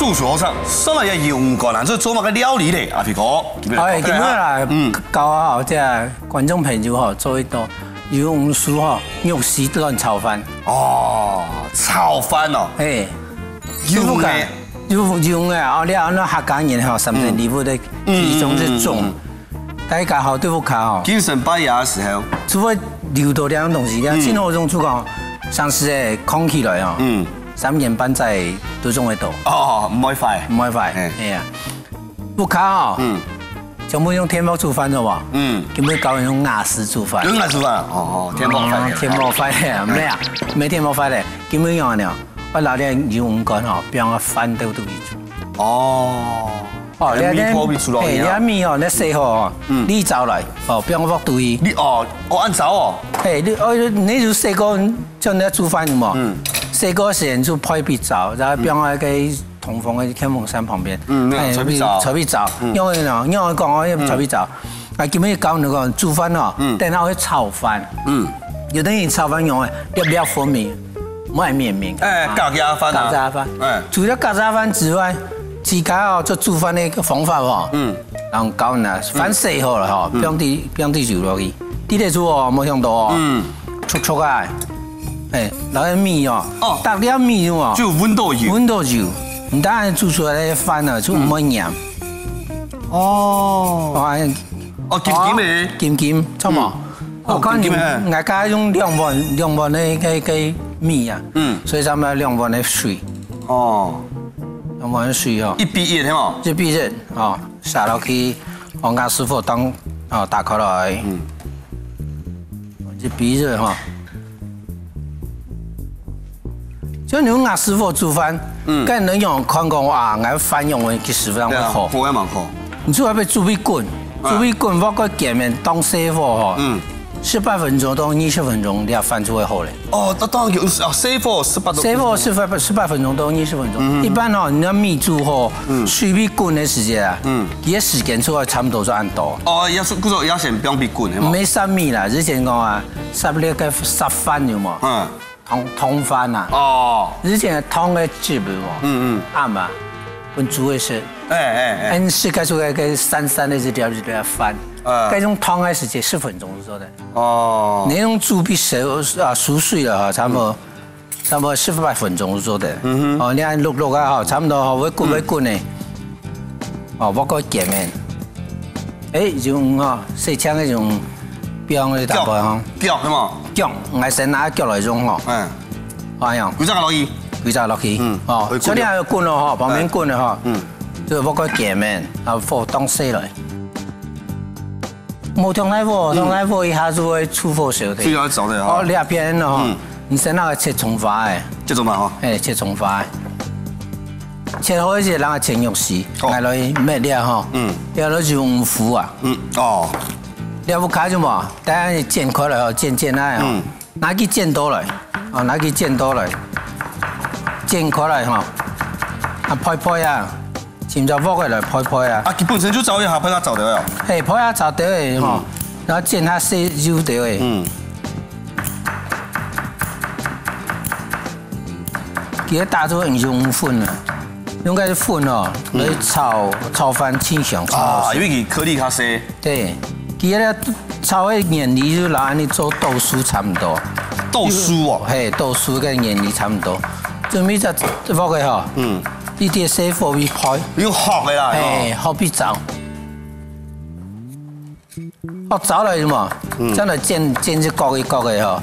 住所上，什么嘢用过啦？这做乜嘅料理咧？阿皮哥，哎，今日啦，教下即係觀眾朋友嗬，做一道用薯嗬肉絲卵炒飯。哦，炒飯哦。哎，用嘅，用嘅，哦，你按照客家人嗬，甚至你會的其中之種，大家好對付卡嗬。精神擺牙嘅時候，除非留到兩樣東西，你先好種出講，上次誒空起來哦。3點半在都仲喺度。哦，唔可以快，唔可以快，係啊。不卡哦。全部用天幕煮飯咗喎。根本教人用瓦斯煮飯。用瓦斯煮飯？哦，天幕飯。天幕飯嘅，咩啊？沒天幕飯嘅，根本用呢，我老啲用乾嗬，俾我飯都去煮。哦。哦，你米哦，你洗好，你走來，哦，俾我放堆。你哦，我按走哦。你就洗過，就你煮飯嘅嘛。洗過時就配備走，然後俾我喺通風嘅天鳳山旁邊。隨便走。因為我講我隨便走，啊，基本教你講煮飯哦，等下去炒飯。有等於炒飯用嘅，要不要粉米？唔係麵麵。咖喱飯啊。咖喱飯。除咗咖喱飯之外，自家哦做煮飯嘅方法喎。然後教你啊，飯洗好啦嗬，不用啲油落去，啲嚟煮哦冇想到哦，速啊！攞啲米哦，搭啲米喎，就溫度油，唔單係煮出來嘅飯啊，就唔會鹽。哦，鹹，錯冇？我講你大家用2碗嘅米啊，所以咱們2碗嘅水。哦，2碗嘅水哦。1比1，係冇？1比1，哦，下落去，我家師傅當打開來，1比1哈。就你用師傅煮飯，跟人用看講哇，我飯用嘅幾十分鐘好。火也蠻好。你最後要煮一滾，我個見面當師傅嗬，18分鐘到20分鐘，你飯就會好咧。哦，當然師傅18分鐘到20分鐘。一般哦，你要米煮好，水比滾嘅時間啊，佢嘅時間出來差唔多就按到。哦，要先不用比滾，係嘛？沒殺米啦，之前講啊，殺你個殺飯有冇？湯飯啊！哦，以前湯嘅汁喎，啱嘛？本煮嘅是，是計出來個散的這條飯，嗰種湯嘅時間10分鐘做的。哦，你用煮比熟水了哈，差不多18分鐘做的。哦，你按淥啊哈，差不多會滾的。哦，我個見面，用細槍嗰種。標嘅大概嚇，腳係嘛？腳，我先拿腳來用嗬。係啊。幾隻落去？幾隻落去？哦，所以你係滾咯嗬，旁邊滾咯嗬。就我個鏡面，啊火當熄來。冇通奶火一下就會出火燒的。非常早的哦，兩邊咯，你先那個切蔥花誒。切蔥花嗬？切蔥花。切好一隻，然後切肉絲，來落去咩料嗬？要落去用糊啊。哦。你有冇卡住嘛？等下煎開來哦，煎來哦，拿去煎多來，煎開來嗬，配啊，前就鍋過來配啊。佢本身就走一下，配下走掉呀。配下走掉嘅嗬，然後煎下細肉掉嘅。佢打咗用粉啊，用嗰啲粉哦嚟炒飯清香。因為佢顆粒較細。對。佢咧炒嘅原理就拿你做豆酥差唔多。豆酥哦，豆酥嘅原理差唔多。最尾就放佢嗬，呢啲細火會開。要學嘅啦，學必走。學走嚟嘛，真係煎隻角嘅嗬，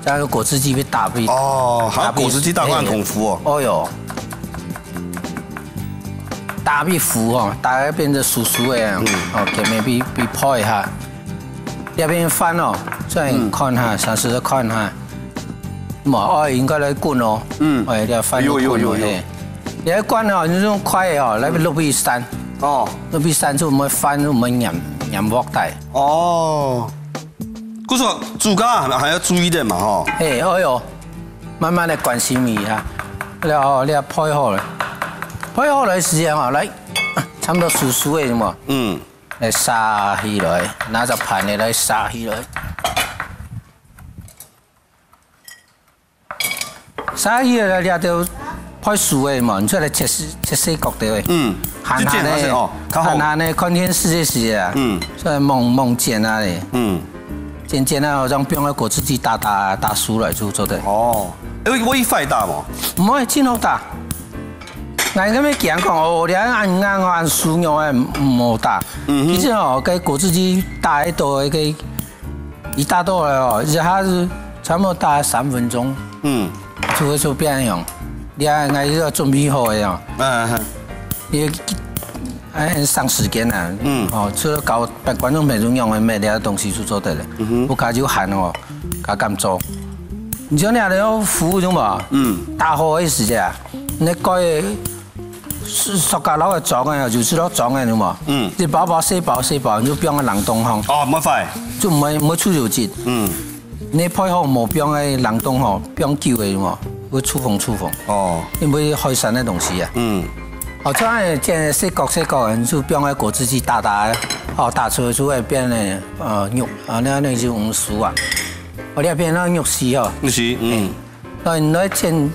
加個果汁機俾打俾。哦，還有果汁機打慣功夫哦。哦喲。打俾糊哦，大概變成酥酥嘅，前面俾泡一下，入邊飯哦，再看下，嘗試看下，冇應該嚟滾哦，你飯滾哦，你一滾哦，你用快哦，嚟邊6比3，6比3就唔會飯唔會鹽鑊大。哦，嗰時候煮家還要注意點嘛，嗬。哦喲，慢慢嚟關心一下，你要泡好了。配好來時間嚟，差唔多酥酥嘅嘛。嚟撒起來，拿隻盤嚟撒起來。撒起來了就拍熟的嘛，你出来切细角的。หั่下呢，หั่下呢，看天世界时啊。所以猛剪啊嘞。剪啊，让变个果汁机打熟来就做的。哦，我一快打嘛？唔可以真好打。俺咁樣講哦，你按熟肉誒唔好打。其實哦，個果汁機打喺度嘅，一打到來哦，一下子差唔多打3分鐘。就會做變樣。你按要準備好嘅樣。你很省時間啊。哦，除了搞觀眾朋友用嘅咩啲東西就做得了。我家就喊哦，家咁做。你像你要服務咗嘛？打好嘅時間，你改塑膠佬嘅裝嘅，就是攞裝嘅，你嘛？你薄細薄，你就變個冷凍烘。哦，唔快，就唔會出油脂。你配好冇變嘅冷凍嗬，變久嘅嘛，會出風。哦，你唔會開散嘅東西啊。哦，這樣即細角，就變個果汁機打，打出會變咧肉，那就唔熟啊。我哋變那肉絲哦。肉絲，那煎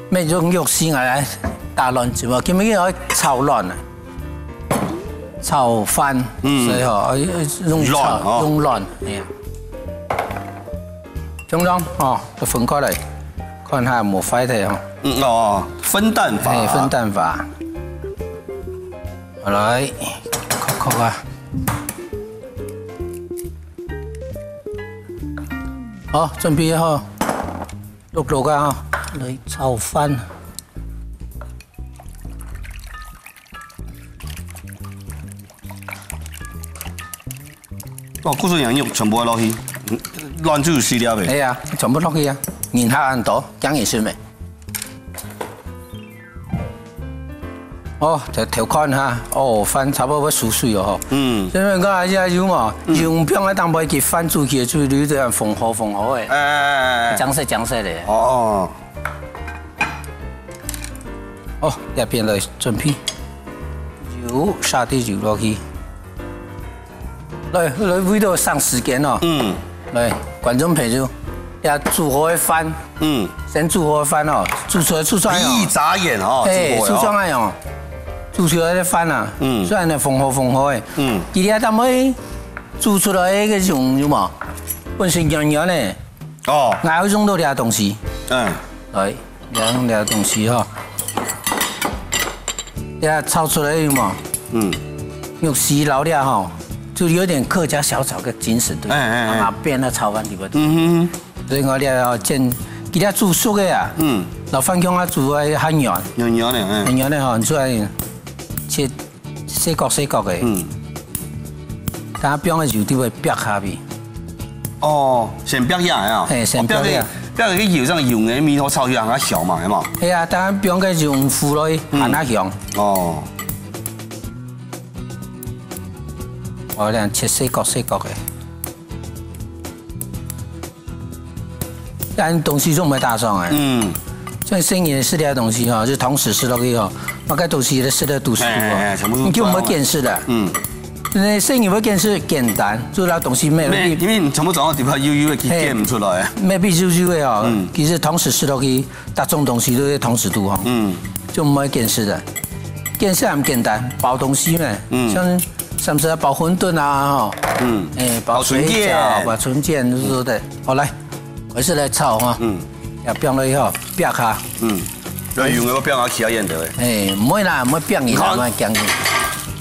咩種肉絲嚟？打亂住嘛，叫咩可以炒亂啊？炒飯，所以嗬，用亂，係啊。中裝哦，就分開嚟，看下有冇壞嘅嗬。分蛋法。係分蛋法。來，扣啊！好，準備好，淥啊！嚟炒飯。哦，嗰種羊肉全部落去，亂煮絲料嘅。係啊，全部落去啊，然後按到薑鹽蒜味。哦，就調看下，飯差不多熟水哦。因為我係只油嘛，油片喺當擺佢飯煮起，就你這樣fon好嘅。醬色嚟。哦，入邊嚟準備油，沙啲油落去。來味道省時間哦。來，觀眾朋友，要煮好嘅飯。先煮好嘅飯哦，煮出來。一眨眼哦。煮出來哦。煮出來的飯啊，雖然係豐厚嘅，佢哋當尾煮出來嘅肉嘛，本身軟嘅。哦。還要用到啲東西。來，用啲東西哈。啲炒出來嘛。肉絲老啲哈。就有點客家小炒嘅精神，對，啊變咗炒飯啲嗰所以我哋要煎，佢哋煮熟嘅啊，老飯姜啊煮係很軟咧嗬，所以切細角嘅，但係變嘅油啲會煸下邊。哦，先煸下啊？係先煸下，煸個油上油嘅面頭炒起行小嘛，係嘛？係啊，但係變嘅用腐落去，行下香。哦。我哋切細角嘅，但東西仲唔係打上嘅。所以生嘢食啲東西嗬，就同時食落去嗬，我嘅東西咧食得都舒服。你叫我們見識的。你生嘢會見識簡單，做到東西咩？因為全部裝喺地下，油嘅佢見唔出來。咩必須嘅嗬？其實同時食落去，大種東西都係同時做嗬。就唔係見識的，見識唔簡單，包東西咩？像。甚至包餛飩啊，包水餃、包春卷都做的。好來，開始來炒哈，要煸了以後煸下。要用個煸下起下煙的。唔會啦，唔會煸嘢，唔會薑嘅。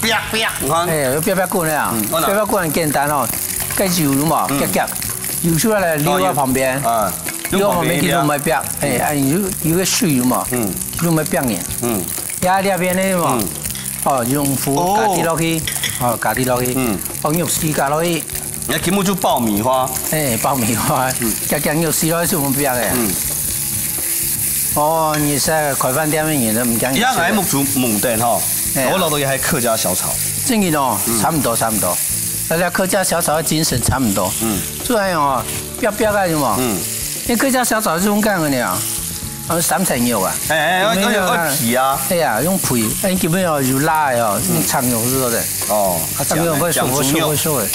煸，你看。要煸滾啦，煸滾很簡單哦，加油嘛，夾，油出來溜喺旁邊，溜喺旁邊佢都唔係煸，有個水嘛，都唔係煸嘢。壓呢邊呢嘛。用腐加啲落去，加啲落去，放肉絲加落去。你根本就爆米花。爆米花，加肉絲落去就唔煸嘅。你食開飯店嘅人都唔講。而家係木煮蒙店嗬，我老豆也係客家小炒。正嘅咯，差唔多。大家客家小炒嘅精神差唔多。做係哦，煸嘅啫嘛。你客家小炒係種咁嘅呢？三層肉啊！用皮啊！係啊，用皮，你基本上有辣嘅哦，用長肉做的。長肉會熟嘅，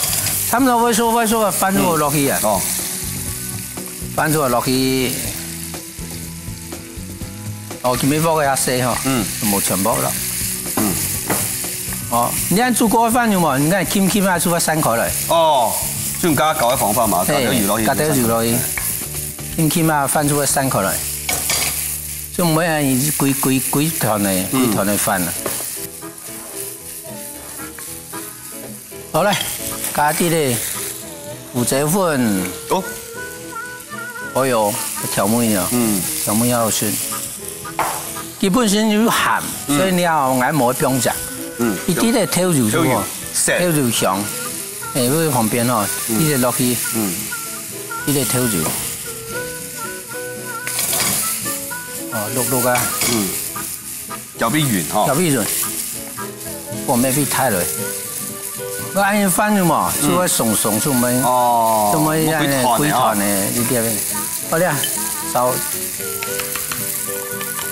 差唔多會熟嘅，翻咗落去啊！翻咗落去，哦，今日煲嘅遐细吼，冇全部了。哦，你按煮锅饭有冇？你看輕啊煮翻3塊嚟。哦，就加搞嘅方法嘛，加啲魚落去。加啲魚落去，輕啊翻煮翻3塊嚟。就每人幾團嘅飯啦。好咧，加啲咧胡椒粉。哦。哦喲，調味啊，調味要算。基本上有鹹，所以你要眼冇不用食。一啲咧調油咗喎，調油香。誒，嗰旁邊哦，呢隻落去，呢隻調油。哦，碌啊。有啲圓嗬。有啲圓。我未必太累。我按飯咗嘛，就會鬆做咩？哦。做咩嘢？龜團嘅呢啲嘅。好啦，就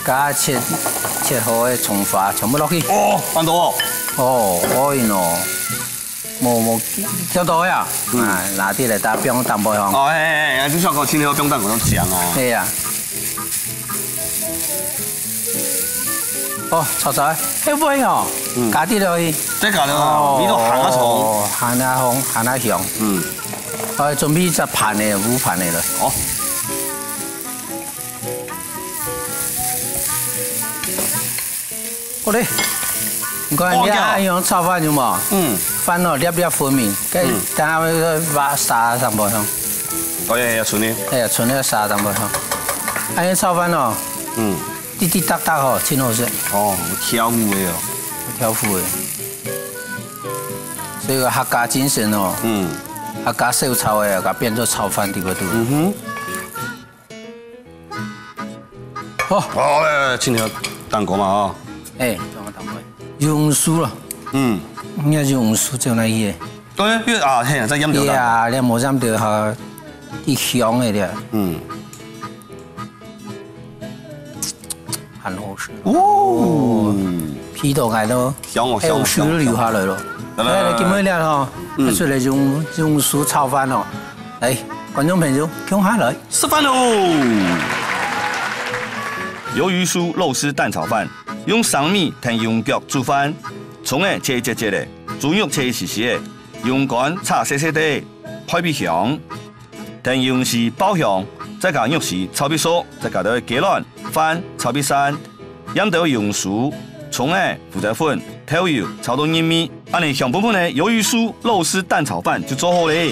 加切好嘅蔥花，全部落去。哦，翻到哦。哦，可以咯。冇聽到呀？啊，拿啲嚟打冰淡薄香。哦，係，你上個青條冰蛋嗰種醬啊。係啊。哦，炒菜，會唔會哦？加啲落去。即加落，呢度行下葱，行下紅，行下香。我準備隻盤嚟，烏盤嚟啦。哦。好嘞。唔該，你按樣炒飯啫嘛？飯哦，粒分明，跟住等下把沙上煲上。哦呀，純呢？係啊，純呢沙上煲上。按樣炒飯哦，滴滴答答哦，真好食。哦，挑夫嘅哦，挑夫嘅。所以個客家精神哦，客家小炒嘅，佢變做炒飯啲嗰度。好，好誒，青條蛋糕嘛哦。誒，用酥啦，應該用酥就那嘢。對，啊，係啊，真飲到。係啊，你冇飲到下啲香嘅啲。很好食。哦，皮都嗌到，有水都流下來咯。誒，你見唔見嗬？一出嚟用酥炒飯哦。嚟，觀眾朋友，共下來食飯咯！魷魚酥肉絲蛋炒飯。用生米同羊腳煮飯，蔥誒切一節節的，豬肉切一絲絲的，羊肝炒細細地，派比香，同羊絲爆香，再加肉絲炒比酥，再加到雞卵飯炒比散，飲到羊酥，蔥誒胡椒粉，調油炒到黏咪，安尼香噴噴的魷魚酥肉絲蛋炒飯就做好咧。